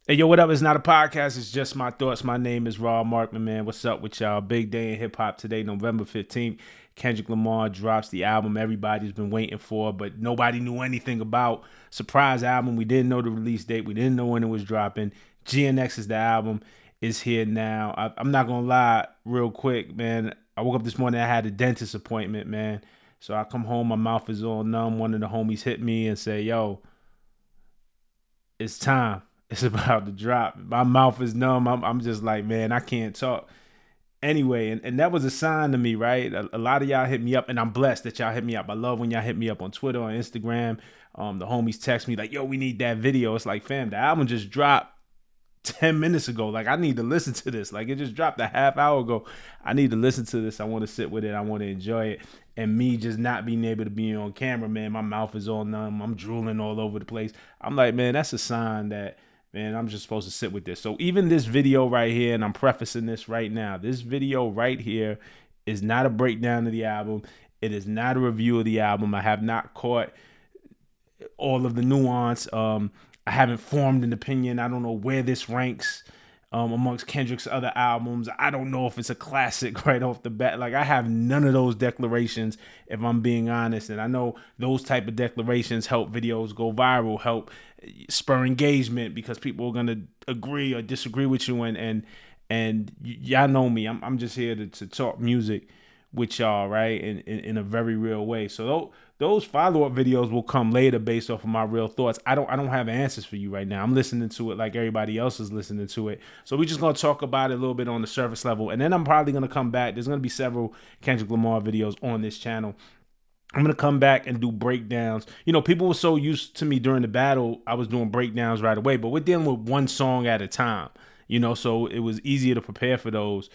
Hey, yo, what up? It's not a podcast. It's just my thoughts. My name is Markman, man. What's up with y'all? Big day in hip hop today, November 15th. Kendrick Lamar drops the album everybody's been waiting for, but nobody knew anything about. Surprise album. We didn't know the release date. We didn't know when it was dropping. GNX is the album. Is here now. I'm not going to lie real quick, man. I woke up this morning. I had a dentist appointment, man. So I come home. My mouth is all numb. One of the homies hit me and say, yo, it's time. It's about to drop. My mouth is numb. I'm just like, man, I can't talk. Anyway, and that was a sign to me, right? A lot of y'all hit me up, and I'm blessed that y'all hit me up. I love when y'all hit me up on Twitter, on Instagram. The homies text me like, yo, we need that video. It's like, fam, the album just dropped 10 minutes ago. Like, I need to listen to this. Like, it just dropped a half hour ago. I need to listen to this. I want to sit with it. I want to enjoy it. And me just not being able to be on camera, man, my mouth is all numb. I'm drooling all over the place. I'm like, man, that's a sign that, man, I'm just supposed to sit with this. So even this video right here, and I'm prefacing this right now, this video right here is not a breakdown of the album. It is not a review of the album. I have not caught all of the nuance. I haven't formed an opinion. I don't know where this ranks amongst Kendrick's other albums. I don't know if it's a classic right off the bat. Like, I have none of those declarations, if I'm being honest. And I know those type of declarations help videos go viral, help spur engagement because people are gonna agree or disagree with you. And y'all know me. I'm just here to talk music with y'all, right? In a very real way. So those follow-up videos will come later based off of my real thoughts. I don't have answers for you right now. I'm listening to it like everybody else is listening to it. So we're just gonna talk about it a little bit on the surface level, and then I'm probably gonna come back. There's gonna be several Kendrick Lamar videos on this channel. I'm gonna come back and do breakdowns. You know, people were so used to me during the battle, I was doing breakdowns right away, but we're dealing with one song at a time, you know, so it was easier to prepare for those.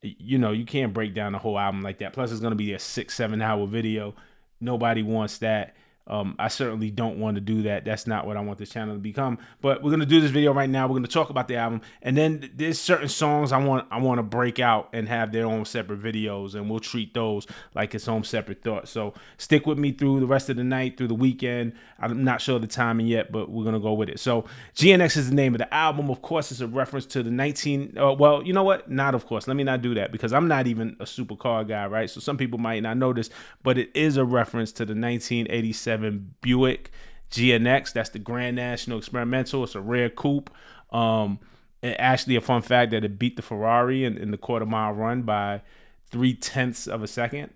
You know, you can't break down the whole album like that. Plus, it's gonna be a 6-7 hour video. Nobody wants that. I certainly don't want to do that. That's not what I want this channel to become. But we're gonna do this video right now. We're gonna talk about the album, and then there's certain songs I want to break out and have their own separate videos, and we'll treat those like its own separate thought. So stick with me through the rest of the night, through the weekend. I'm not sure the timing yet, but we're gonna go with it. So GNX is the name of the album. Of course, it's a reference to the 19. Well, you know what? Not of course. Let me not do that because I'm not even a supercar guy, right? So some people might not know this, but it is a reference to the 1987 Buick GNX. That's the Grand National Experimental. It's a rare coupe. And actually, a fun fact that it beat the Ferrari in the quarter mile run by 0.3 of a second,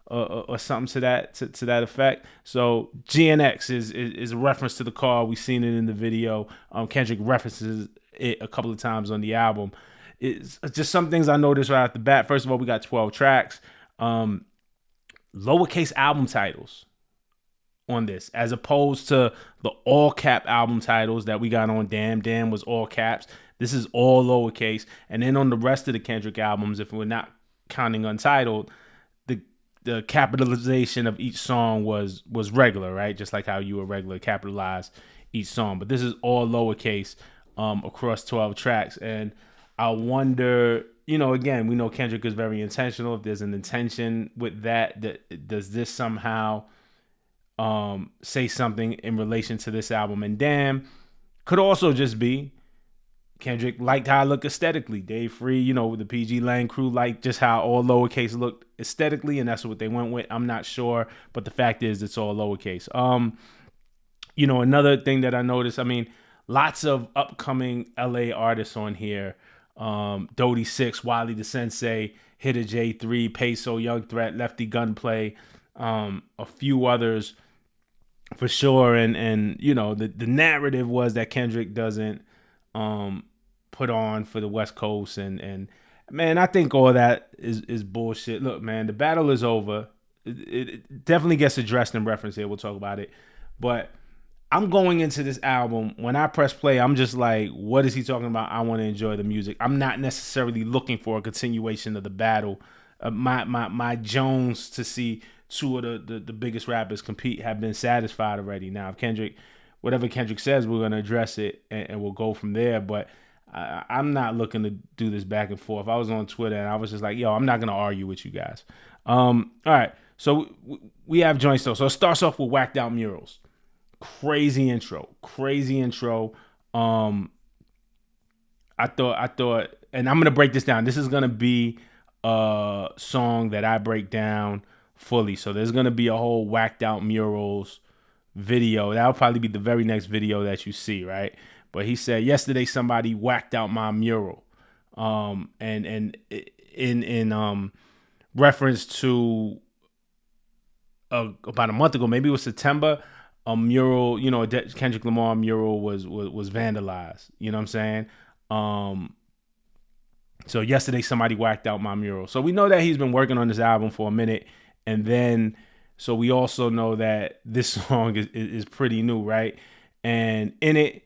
or something to that effect. So GNX is a reference to the car. We've seen it in the video. Kendrick references it a couple of times on the album. It's just some things I noticed right off the bat. First of all, we got 12 tracks. Lowercase album titles on this, as opposed to the all cap album titles that we got on Damn. Damn was all caps. This is all lowercase. And then on the rest of the Kendrick albums, if we're not counting Untitled, the capitalization of each song was regular, right? Just like how you would regular capitalize each song. But this is all lowercase across 12 tracks. And I wonder, you know, again, we know Kendrick is very intentional. If there's an intention with that does this somehow say something in relation to this album? And Damn could also just be Kendrick liked how I look aesthetically. Dave Free, you know, the PG Lang crew liked just how all lowercase looked aesthetically, and that's what they went with. I'm not sure, but the fact is it's all lowercase. You know, another thing that I noticed, I mean, lots of upcoming LA artists on here. Dodie Six, Wiley the Sensei, Hitter J3, Peso, Young Threat, Lefty Gunplay, a few others for sure. And you know, the narrative was that Kendrick doesn't put on for the West Coast, and man, I think all that is bullshit. Look, man, the battle is over. It definitely gets addressed in reference here. We'll talk about it, but I'm going into this album. When I press play, I'm just like, what is he talking about? I want to enjoy the music. I'm not necessarily looking for a continuation of the battle. My Jones to see two of the biggest rappers compete have been satisfied already. Now, if Kendrick, whatever Kendrick says, we're going to address it and we'll go from there. But I'm not looking to do this back and forth. I was on Twitter and I was just like, yo, I'm not going to argue with you guys. All right. So we have joints though. So it starts off with Whacked Out Murals. Crazy intro. I thought, and I'm gonna break this down. This is gonna be a song that I break down fully. So there's gonna be a whole whacked out murals video. That'll probably be the very next video that you see, right? But he said yesterday somebody whacked out my mural, and in reference to about a month ago, maybe it was September, a mural, Kendrick Lamar mural was vandalized. You know what I'm saying? So yesterday somebody whacked out my mural. So we know that he's been working on this album for a minute, and then so we also know that this song is pretty new, right? And in it,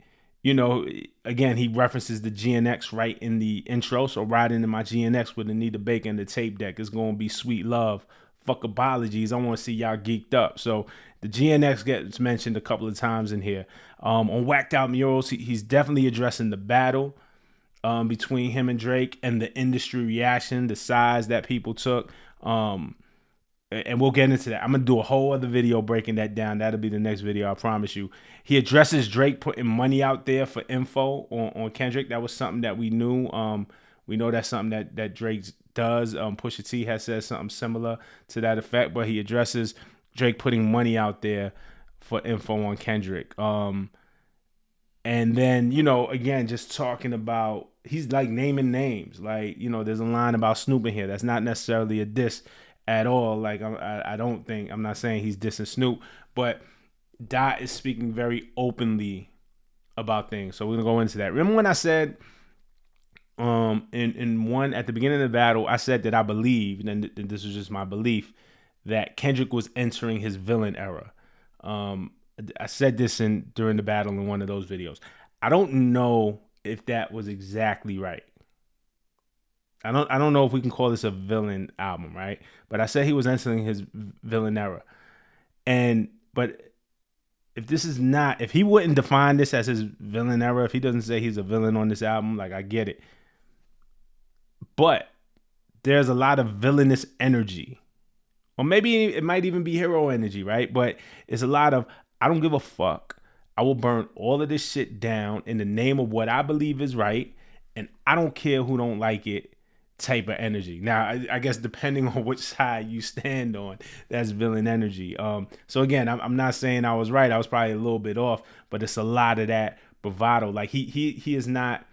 again, he references the GNX right in the intro. So riding in my GNX with Anita Baker and the tape deck is gonna be sweet love. Fuck apologies. I want to see y'all geeked up. So the GNX gets mentioned a couple of times in here. On Whacked Out Murals, he's definitely addressing the battle between him and Drake and the industry reaction, the size that people took. And we'll get into that. I'm going to do a whole other video breaking that down. That'll be the next video, I promise you. He addresses Drake putting money out there for info on Kendrick. That was something that we knew. We know that's something that Drake does. Pusha T has said something similar to that effect, but he addresses Drake putting money out there for info on Kendrick. And then, again, just talking about, he's like naming names. Like, there's a line about Snoop in here. That's not necessarily a diss at all. Like, I'm not saying he's dissing Snoop, but Dot is speaking very openly about things. So we're going to go into that. Remember when I said, in one at the beginning of the battle, I said that I believed, and this was just my belief, that Kendrick was entering his villain era. I said this during the battle in one of those videos. I don't know if that was exactly right. I don't know if we can call this a villain album, right? But I said he was entering his villain era, but if he wouldn't define this as his villain era, if he doesn't say he's a villain on this album, like, I get it. But there's a lot of villainous energy. Or maybe it might even be hero energy, right? But it's a lot of, I don't give a fuck. I will burn all of this shit down in the name of what I believe is right. And I don't care who don't like it type of energy. Now, I guess depending on which side you stand on, that's villain energy. So again, I'm not saying I was right. I was probably a little bit off, but it's a lot of that bravado. Like he is not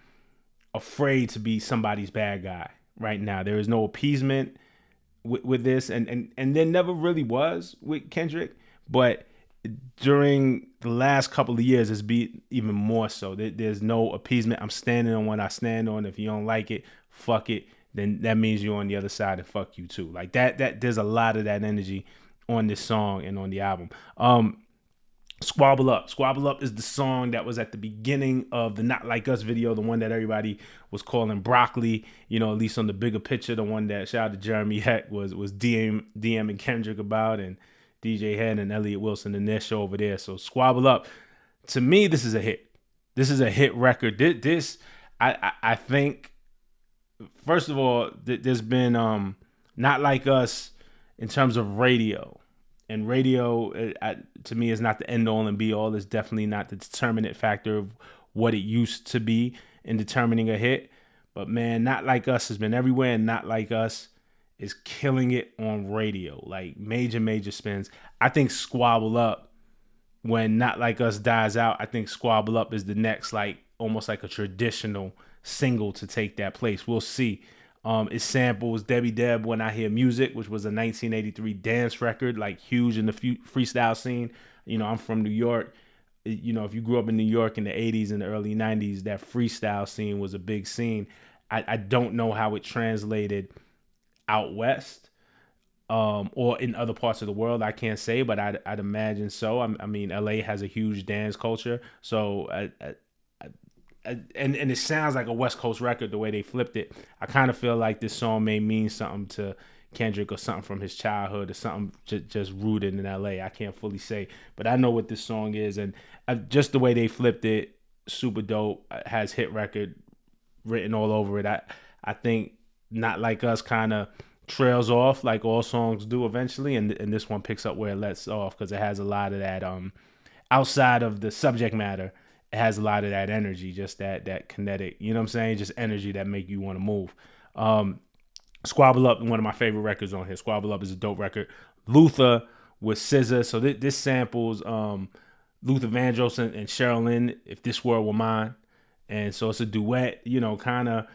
afraid to be somebody's bad guy right now. There is no appeasement with this, and there never really was with Kendrick, but during the last couple of years it's been even more so. There's no appeasement. I'm standing on what I stand on. If you don't like it, fuck it, then that means you're on the other side, and fuck you too. Like that there's a lot of that energy on this song and on the album. Squabble Up. Squabble Up is the song that was at the beginning of the Not Like Us video, the one that everybody was calling broccoli, at least on the bigger picture, the one that shout out to Jeremy Heck was DMing Kendrick about, and DJ Head and Elliott Wilson in their show over there. So Squabble Up, to me, this is a hit. This is a hit record. I think, first of all, there's been Not Like Us in terms of radio. And radio, to me, is not the end all and be all. It's definitely not the determinant factor of what it used to be in determining a hit. But man, Not Like Us has been everywhere, and Not Like Us is killing it on radio. Like major spins. I think Squabble Up, when Not Like Us dies out, I think Squabble Up is the next, like almost like a traditional single to take that place. We'll see. It samples Debbie Deb When I Hear Music, which was a 1983 dance record, like huge in the freestyle scene. I'm from New York. If you grew up in New York in the 80s and the early 90s, that freestyle scene was a big scene. I don't know how it translated out west or in other parts of the world. I can't say, but I'd imagine so. I mean, LA has a huge dance culture. So and it sounds like a West Coast record the way they flipped it. I kind of feel like this song may mean something to Kendrick or something from his childhood or something just rooted in LA. I can't fully say, but I know what this song is, and just the way they flipped it, super dope. Has hit record written all over it. I think Not Like Us kind of trails off like all songs do eventually, and this one picks up where it lets off because it has a lot of that outside of the subject matter. it has a lot of that energy, just that kinetic, you know what I'm saying? Just energy that make you want to move. Squabble Up, one of my favorite records on here. Squabble Up is a dope record. Luther with SZA. So this samples Luther Vandross and Cheryl Lynn, If This World Were Mine. And so it's a duet, kind of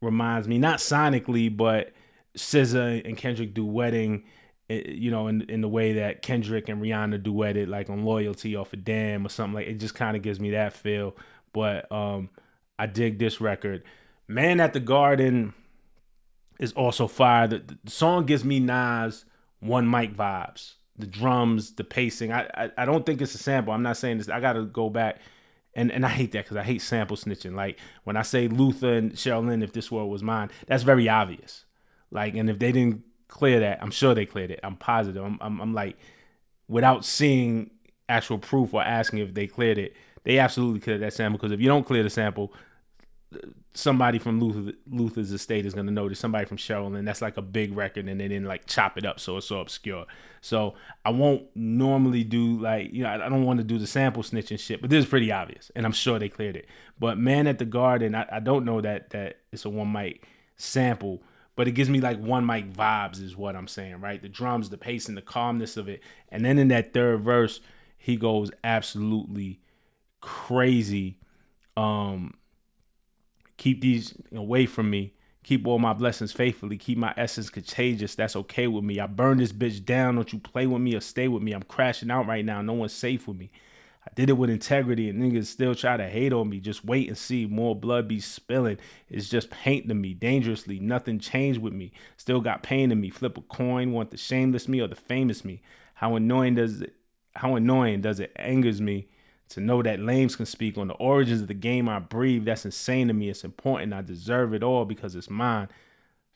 reminds me, not sonically, but SZA and Kendrick duetting, in the way that Kendrick and Rihanna duetted, like on Loyalty off of Damn or something. Like, it just kind of gives me that feel. But I dig this record. Man at the Garden is also fire. The song gives me Nas One Mic vibes. The drums, the pacing. I don't think it's a sample. I'm not saying this. I got to go back. And I hate that because I hate sample snitching. Like, when I say Luther and Cheryl Lynn, If This World Was Mine, that's very obvious. Like, and if they didn't clear that, I'm sure they cleared it. I'm positive. I'm like, without seeing actual proof or asking if they cleared it, they absolutely cleared that sample. Because if you don't clear the sample, somebody from Luther's estate is going to notice. Somebody from Cheryl Lynn, that's like a big record, and they didn't like chop it up so it's so obscure. So I won't normally do I don't want to do the sample snitching shit, but this is pretty obvious, and I'm sure they cleared it. But Man at the Garden, I don't know that it's a one mic sample, but it gives me like one mic vibes is what I'm saying, right? The drums, the pacing, the calmness of it. And then in that third verse, he goes absolutely crazy. Keep these away from me. Keep all my blessings faithfully. Keep my essence contagious. That's okay with me. I burn this bitch down. Don't you play with me or stay with me. I'm crashing out right now. No one's safe with me. I did it with integrity, and niggas still try to hate on me. Just wait and see. More blood be spilling. It's just paint to me. Dangerously. Nothing changed with me. Still got pain in me. Flip a coin. Want the shameless me or the famous me? How annoying does it angers me to know that lames can speak on the origins of the game I breathe. That's insane to me. It's important. I deserve it all because it's mine.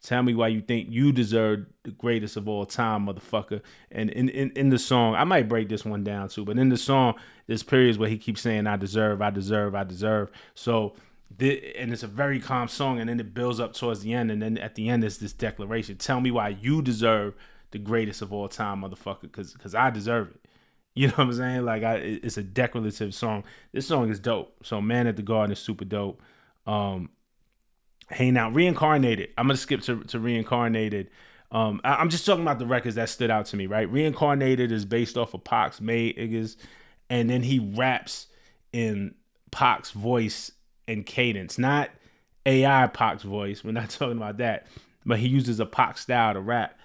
Tell me why you think you deserve the greatest of all time, motherfucker. And in the song, I might break this one down too, but in the song, there's periods where he keeps saying, I deserve, I deserve, I deserve. So, and it's a very calm song, and then it builds up towards the end, and then at the end, there's this declaration. Tell me why you deserve the greatest of all time, motherfucker, because I deserve it. You know what I'm saying? Like, it's a declarative song. This song is dope. So, Man at the Garden is super dope. Hey, now, Reincarnated. I'm going to skip to Reincarnated. I'm just talking about the records that stood out to me, right? Reincarnated is based off of Pac's Made Iggas, and then he raps in Pac's voice and cadence. Not AI Pac's voice. We're not talking about that. But he uses a Pac style to rap.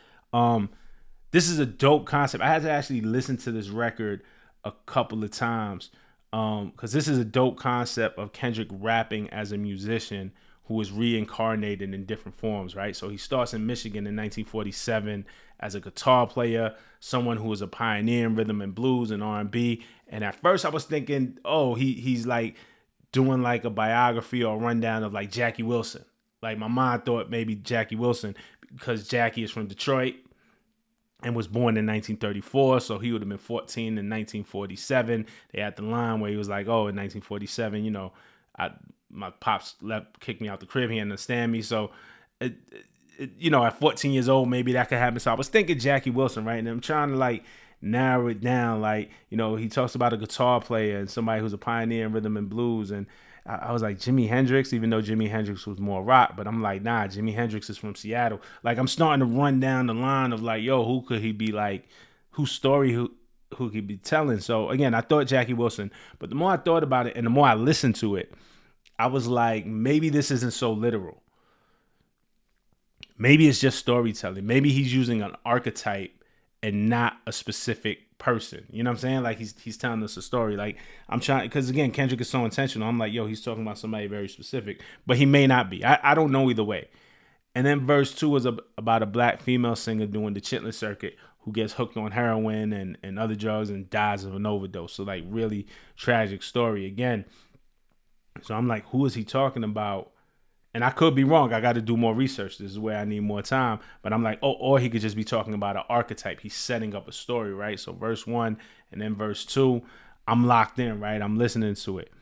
This is a dope concept. I had to actually listen to this record a couple of times because this is a dope concept of Kendrick rapping as a musician who is reincarnated in different forms, right? So he starts in Michigan in 1947 as a guitar player, someone who was a pioneer in rhythm and blues and R&B. And at first I was thinking, oh, he's like doing like a biography or a rundown of like Jackie Wilson. Like, my mind thought maybe Jackie Wilson, because Jackie is from Detroit and was born in 1934, so he would have been 14 in 1947. They had the line where he was like, oh, in 1947, my pops kicked me out the crib. He didn't understand me. So, at 14 years old, maybe that could happen. So I was thinking Jackie Wilson, right? And I'm trying to like narrow it down. Like, he talks about a guitar player and somebody who's a pioneer in rhythm and blues. And I was like, Jimi Hendrix, even though Jimi Hendrix was more rock. But I'm like, nah, Jimi Hendrix is from Seattle. Like, I'm starting to run down the line of like, yo, who could he be like? Whose story who could be telling? So again, I thought Jackie Wilson. But the more I thought about it and the more I listened to it, I was like, maybe this isn't so literal. Maybe it's just storytelling. Maybe he's using an archetype and not a specific person. You know what I'm saying? Like, he's telling us a story. Like, I'm trying, because again, Kendrick is so intentional. I'm like, yo, he's talking about somebody very specific, but he may not be. I don't know either way. And then verse 2 was about a black female singer doing the chitlin circuit who gets hooked on heroin and other drugs and dies of an overdose. So like, really tragic story again. So I'm like, who is he talking about? And I could be wrong. I got to do more research. This is where I need more time. But I'm like, oh, or he could just be talking about an archetype. He's setting up a story, right? So verse 1 and then verse 2, I'm locked in, right? I'm listening to it.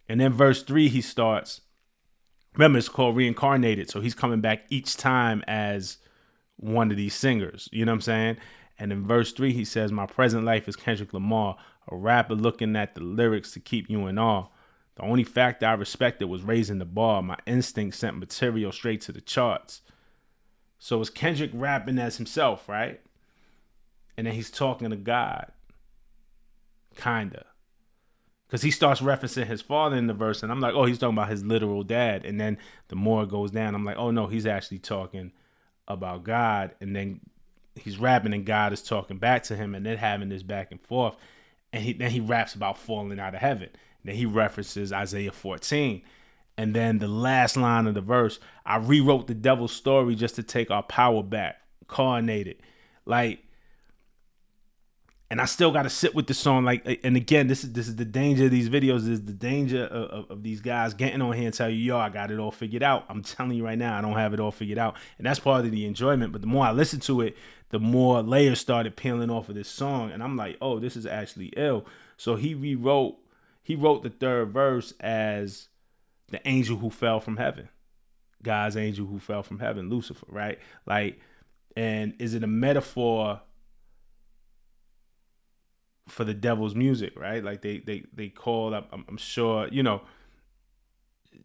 And then verse 3, he starts. Remember, it's called Reincarnated. So he's coming back each time as one of these singers. You know what I'm saying? And in verse 3, he says, my present life is Kendrick Lamar, a rapper looking at the lyrics to keep you in awe. The only factor I respected was raising the bar. My instinct sent material straight to the charts. So it's Kendrick rapping as himself, right? And then he's talking to God. Kinda. Because he starts referencing his father in the verse, and I'm like, oh, he's talking about his literal dad. And then the more it goes down, I'm like, oh no, he's actually talking about God. And then he's rapping and God is talking back to him, and then having this back and forth. And then he raps about falling out of heaven. And then he references Isaiah 14. And then the last line of the verse, I rewrote the devil's story just to take our power back. Incarnated. Like, and I still got to sit with the song. Like, and again, this is the danger of these videos, is the danger of these guys getting on here and tell you, yo, I got it all figured out. I'm telling you right now, I don't have it all figured out. And that's part of the enjoyment. But the more I listened to it, the more layers started peeling off of this song. And I'm like, oh, this is actually ill. So he wrote the third verse as the angel who fell from heaven. God's angel who fell from heaven, Lucifer, right? Like, and is it a metaphor for the devil's music, right? Like they call up, I'm sure, you know,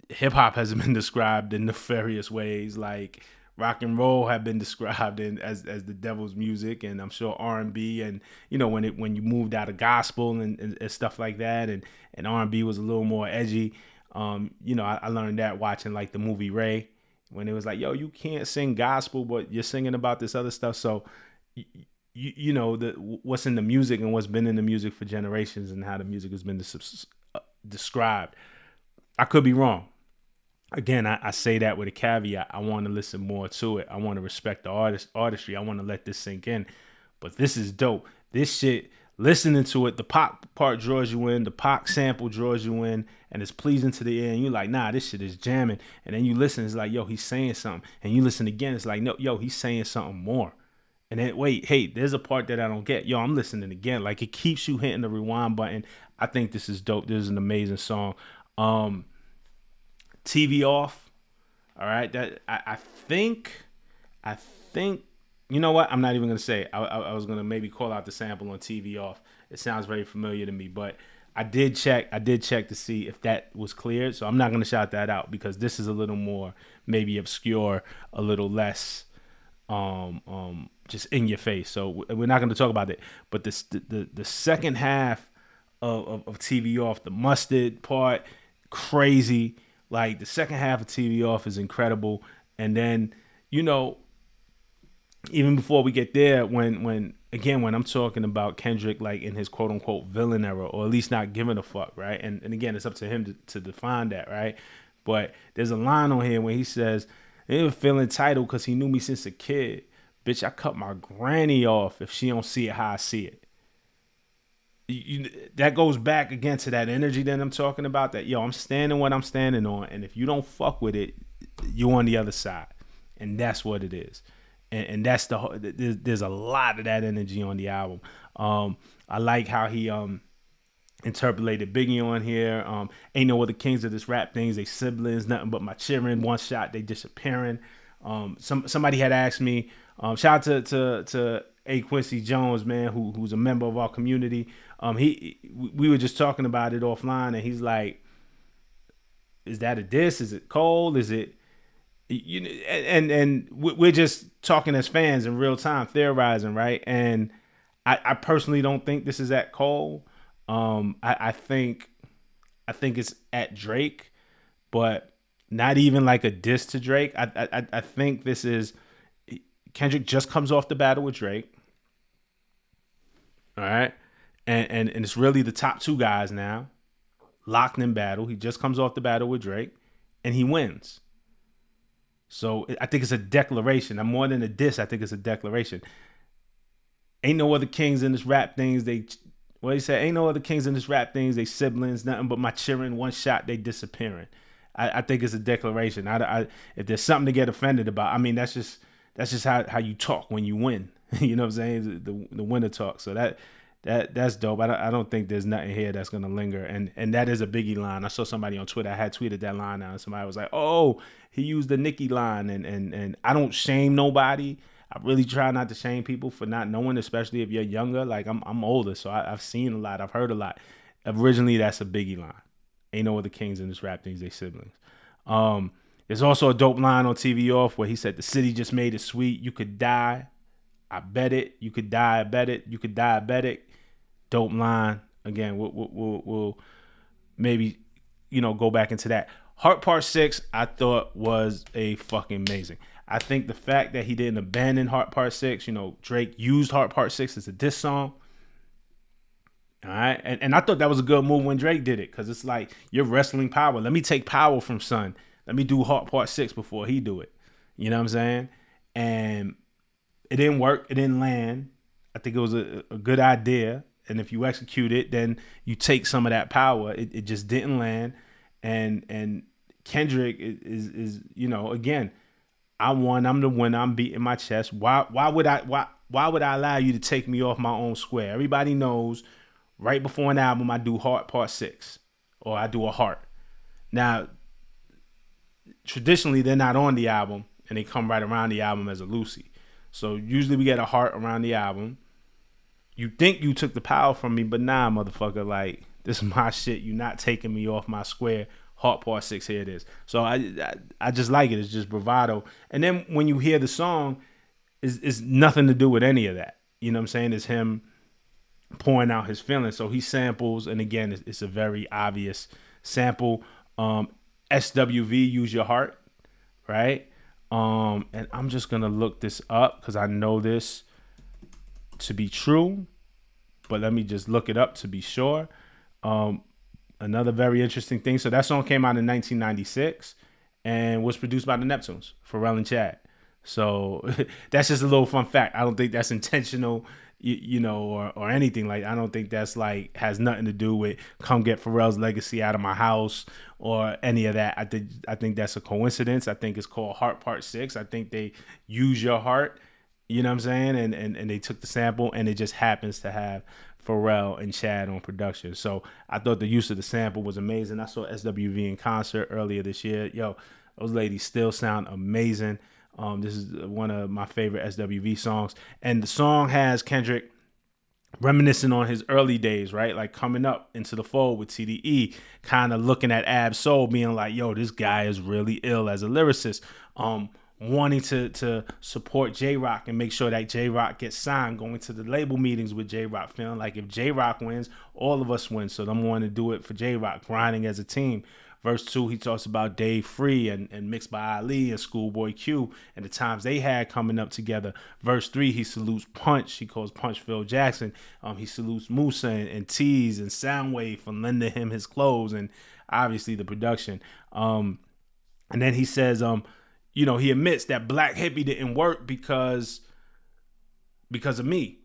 hip hop has been described in nefarious ways. Like rock and roll have been described as the devil's music, and I'm sure R&B, and you know, when you moved out of gospel and stuff like that, and R&B was a little more edgy. You know, I learned that watching like the movie Ray, when it was like, yo, you can't sing gospel, but you're singing about this other stuff. So you know, what's in the music and what's been in the music for generations, and how the music has been described. I could be wrong. Again, I say that with a caveat. I want to listen more to it. I want to respect the artistry. I want to let this sink in. But this is dope. This shit, listening to it, the Pac part draws you in, the Pac sample draws you in, and it's pleasing to the ear, and you're like, nah, this shit is jamming. And then you listen, it's like, yo, he's saying something. And you listen again, it's like, no, yo, he's saying something more. And then, wait, hey, there's a part that I don't get. Yo, I'm listening again. Like, it keeps you hitting the rewind button. I think this is dope. This is an amazing song. TV off. All right. That I think, you know what? I'm not even going to say it. I was going to maybe call out the sample on TV off. It sounds very familiar to me, but I did check to see if that was cleared. So I'm not going to shout that out, because this is a little more maybe obscure, a little less just in your face. So we're not going to talk about it. But the second half of TV off, the mustard part, crazy. Like the second half of TV off is incredible. And then, you know, even before we get there, when I'm talking about Kendrick, like in his quote unquote villain era, or at least not giving a fuck, right? And again, it's up to him to define that, right? But there's a line on here where he says, "They didn't feel entitled because he knew me since a kid. Bitch, I cut my granny off if she don't see it how I see it." That goes back again to that energy that I'm talking about, that, yo, I'm standing what I'm standing on, and if you don't fuck with it, you're on the other side. And that's what it is. And that's there's a lot of that energy on the album. I like how he interpolated Biggie on here. Ain't no other kings of this rap things, they siblings, nothing but my children, one shot, they disappearing. Somebody had asked me, shout out to A. Quincy Jones, man, who's a member of our community. We were just talking about it offline, and he's like, is that a diss? Is it cold? Is it, you know? And we're just talking as fans in real time, theorizing, right? And I personally don't think this is at Cole. I think it's at Drake, but not even like a diss to Drake. I think this is, Kendrick just comes off the battle with Drake. All right. And it's really the top two guys now locked in battle. He just comes off the battle with Drake and he wins. So I think it's a declaration. I'm more than a diss. I think it's a declaration. Ain't no other kings in this rap things. Ain't no other kings in this rap things. They siblings, nothing but my children, one shot, they disappearing. I think it's a declaration. If there's something to get offended about, I mean, that's just how you talk when you win. You know what I'm saying? The winner talk. So that's dope. I don't think there's nothing here that's gonna linger. And that is a Biggie line. I saw somebody on Twitter. I had tweeted that line out, and somebody was like, "Oh, he used the Nicki line." And I don't shame nobody. I really try not to shame people for not knowing, especially if you're younger. Like I'm older, so I've seen a lot. I've heard a lot. Originally, that's a Biggie line. Ain't no other kings in this rap things, they siblings. There's also a dope line on TV Off where he said, the city just made it sweet. You could die, I bet it. You could die, I bet it. You could die, I bet it. Dope line. Again, we'll maybe, go back into that. Heart Part 6, I thought was a fucking amazing. I think the fact that he didn't abandon Heart Part 6, Drake used Heart Part 6 as a diss song. All right. And I thought that was a good move when Drake did it, because it's like, you're wrestling power. Let me take power from Son. Let me do Heart Part 6 before he do it. You know what I'm saying? And it didn't work. It didn't land. I think it was a good idea. And if you execute it, then you take some of that power. It just didn't land. And Kendrick is again, I won. I'm the winner. I'm beating my chest. Why would I allow you to take me off my own square? Everybody knows right before an album I do Heart Part 6 or I do a heart. Now, traditionally, they're not on the album, and they come right around the album as a Lucy. So usually we get a heart around the album. You think you took the power from me, but nah, motherfucker. Like, this is my shit. You're not taking me off my square. Heart Part 6, here it is. So I just like it. It's just bravado. And then when you hear the song, it's nothing to do with any of that. You know what I'm saying? It's him pouring out his feelings. So he samples, and again, it's a very obvious sample. SWV, Use Your Heart, right? And I'm just gonna look this up because I know this to be true, but let me just look it up to be sure. Another very interesting thing. So that song came out in 1996 and was produced by the Neptunes, Pharrell and Chad. So that's just a little fun fact. I don't think that's intentional, or anything. Like, I don't think that's like has nothing to do with come get Pharrell's legacy out of my house or any of that. I think that's a coincidence. I think it's called Heart Part 6. I think they use your heart, you know what I'm saying? And they took the sample, and it just happens to have Pharrell and Chad on production. So I thought the use of the sample was amazing. I saw SWV in concert earlier this year. Yo, those ladies still sound amazing. This is one of my favorite SWV songs. And the song has Kendrick reminiscing on his early days, right? Like coming up into the fold with TDE, kind of looking at Ab Soul, being like, yo, this guy is really ill as a lyricist. Wanting to support J-Rock and make sure that J-Rock gets signed, going to the label meetings with J-Rock, feeling like if J-Rock wins, all of us win. So I'm wanting to do it for J-Rock, grinding as a team. Verse 2, he talks about Dave Free and Mixed by Ali and Schoolboy Q and the times they had coming up together. Verse 3, he salutes Punch. He calls Punch Phil Jackson. He salutes Musa and Tease and Soundwave for lending him his clothes and obviously the production. And then he says, he admits that Black Hippie didn't work because of me.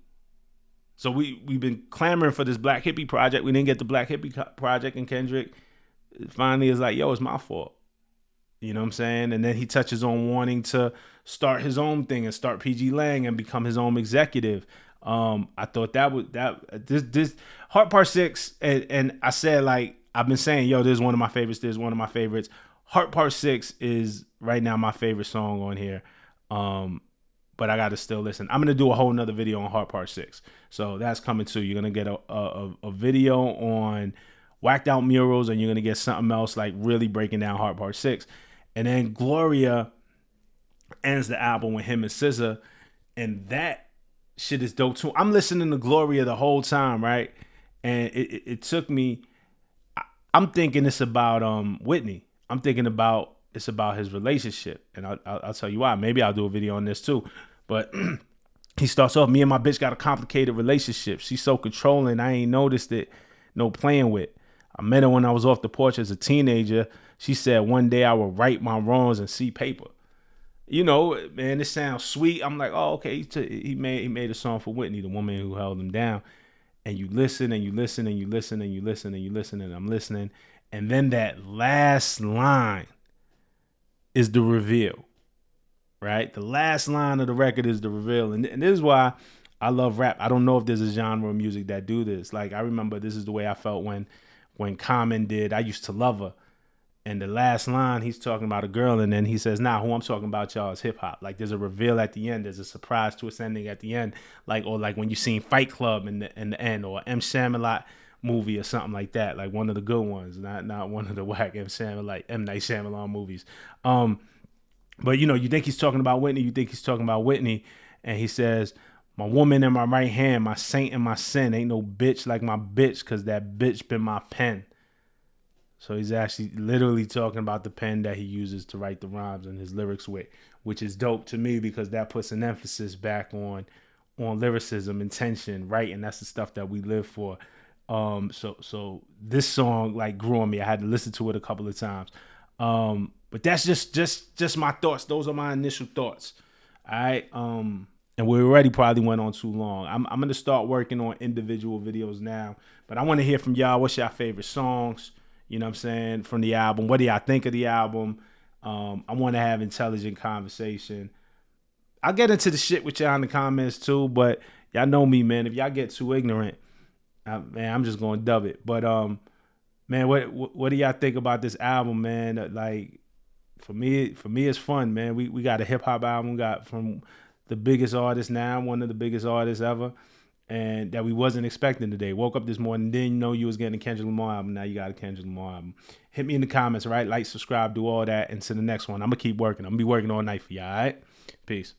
So we've been clamoring for this Black Hippie project. We didn't get the Black Hippie project, and Kendrick finally is like, yo, it's my fault. You know what I'm saying? And then he touches on wanting to start his own thing and start PG Lang and become his own executive. I thought this Heart Part 6, and I said, like, I've been saying, yo, this is one of my favorites. This is one of my favorites. Heart Part 6 is right now my favorite song on here. But I got to still listen. I'm going to do a whole nother video on Heart Part 6. So that's coming too. You're going to get a video on Whacked Out Murals, and you're going to get something else like really breaking down Heart Part 6. And then Gloria ends the album with him and SZA, and that shit is dope too. I'm listening to Gloria the whole time, right? And it took me, I'm thinking it's about Whitney. I'm thinking it's about his relationship, and I'll tell you why. Maybe I'll do a video on this too. But he starts off, me and my bitch got a complicated relationship. She's so controlling, I ain't noticed it. No playing with. I met her when I was off the porch as a teenager. She said one day I would write my wrongs and see paper. Man, it sounds sweet. I'm like, oh, okay. He made a song for Whitney, the woman who held him down. And you listen and you listen and you listen and you listen and you listen and I'm listening. And then that last line is the reveal, right? The last line of the record is the reveal. And this is why I love rap. I don't know if there's a genre of music that do this. Like, I remember this is the way I felt when Common did I Used to Love Her. And the last line, he's talking about a girl, and then he says, nah, who I'm talking about, y'all, is hip hop. Like, there's a reveal at the end. There's a surprise twist ending at the end. Like when you seen Fight Club in the end, or M. Shamalot movie or something like that, like one of the good ones, not one of the whack M. Night Shyamalan movies. But you think he's talking about Whitney. You think he's talking about Whitney, and he says, "My woman in my right hand, my saint in my sin. Ain't no bitch like my bitch, cause that bitch been my pen." So he's actually literally talking about the pen that he uses to write the rhymes and his lyrics with, which is dope to me because that puts an emphasis back on lyricism, intention, right? And that's the stuff that we live for. So this song like grew on me. I had to listen to it a couple of times. But that's just my thoughts. Those are my initial thoughts. All right. And we already probably went on too long. I'm gonna start working on individual videos now, but I want to hear from y'all. What's your favorite songs? You know what I'm saying, from the album? What do y'all think of the album? I want to have intelligent conversation. I'll get into the shit with y'all in the comments too, but y'all know me, man. If y'all get too ignorant, man, I'm just gonna dub it. But man, what do y'all think about this album, man? Like, for me, it's fun, man. We got a hip hop album, got from the biggest artist now, one of the biggest artists ever, and that we wasn't expecting today. Woke up this morning, didn't know you was getting a Kendrick Lamar album. Now you got a Kendrick Lamar album. Hit me in the comments, right? Like, subscribe, do all that. And to the next one, I'm gonna keep working. I'm gonna be working all night for y'all. All right, peace.